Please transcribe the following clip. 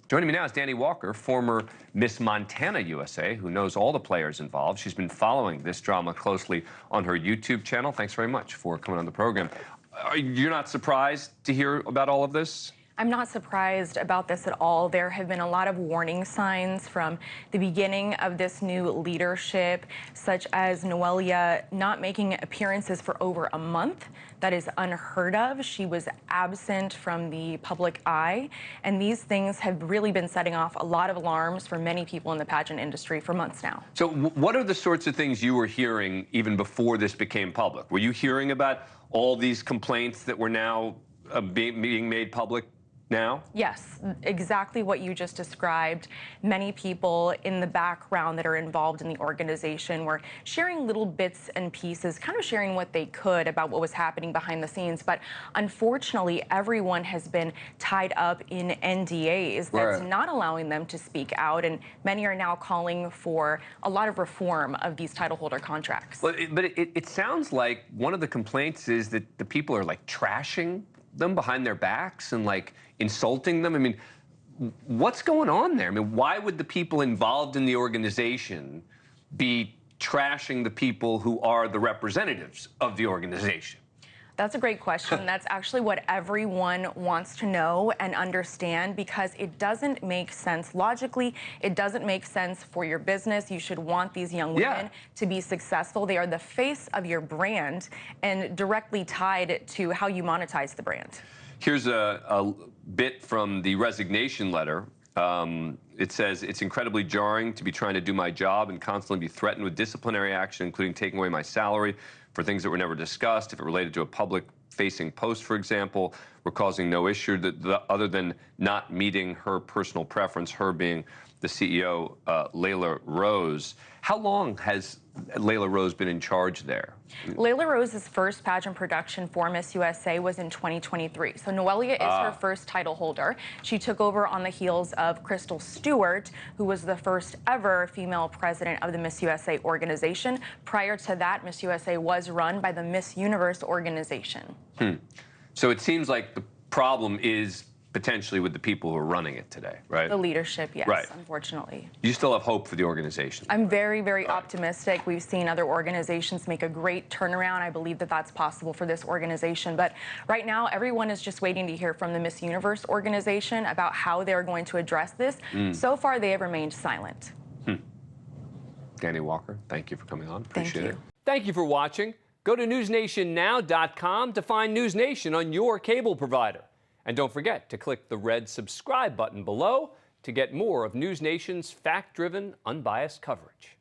Joining me now is Danny Walker, former Miss Montana USA, who knows all the players involved. She's been following this drama closely on her YouTube channel. Thanks very much for coming on the program. You're not surprised to hear about all of this? I'm not surprised about this at all. There have been a lot of warning signs from the beginning of this new leadership, such as Noelia not making appearances for over a month. That is unheard of. She was absent from the public eye, and these things have really been setting off a lot of alarms for many people in the pageant industry for months now. So what are the sorts of things you were hearing even before this became public? Were you hearing about all these complaints that were now being made public now? Yes, exactly what you just described. Many people in the background that are involved in the organization were sharing little bits and pieces, kind of sharing what they could about what was happening behind the scenes. But unfortunately, everyone has been tied up in NDAs that's not allowing them to speak out. And many are now calling for a lot of reform of these title holder contracts. But it sounds like one of the complaints is that the people are like trashing them behind their backs and like insulting them. I mean, what's going on there? I mean, why would the people involved in the organization be trashing the people who are the representatives of the organization? That's a great question. That's actually what everyone wants to know and understand, because it doesn't make sense. Logically, it doesn't make sense for your business. You should want these young women to be successful. They are the face of your brand and directly tied to how you monetize the brand. Here's a bit from the resignation letter. It says, "It's incredibly jarring to be trying to do my job and constantly be threatened with disciplinary action, including taking away my salary for things that were never discussed. If it related to a public-facing post, for example, we're causing no issue other than not meeting her personal preference," her being the CEO, Layla Rose. How long has Layla Rose been in charge there? Layla Rose's first pageant production for Miss USA was in 2023. So Noelia is her first title holder. She took over on the heels of Crystal Stewart, who was the first ever female president of the Miss USA organization. Prior to that, Miss USA was run by the Miss Universe organization. So it seems like the problem is potentially with the people who are running it today, right? The leadership, yes, right. Unfortunately. You still have hope for the organization? I'm very, very optimistic. We've seen other organizations make a great turnaround. I believe that that's possible for this organization. But right now, everyone is just waiting to hear from the Miss Universe organization about how they're going to address this. So far, they have remained silent. Danny Walker, thank you for coming on. Appreciate it. Thank you for watching. Go to newsnationnow.com to find NewsNation on your cable provider. And don't forget to click the red subscribe button below to get more of NewsNation's fact-driven, unbiased coverage.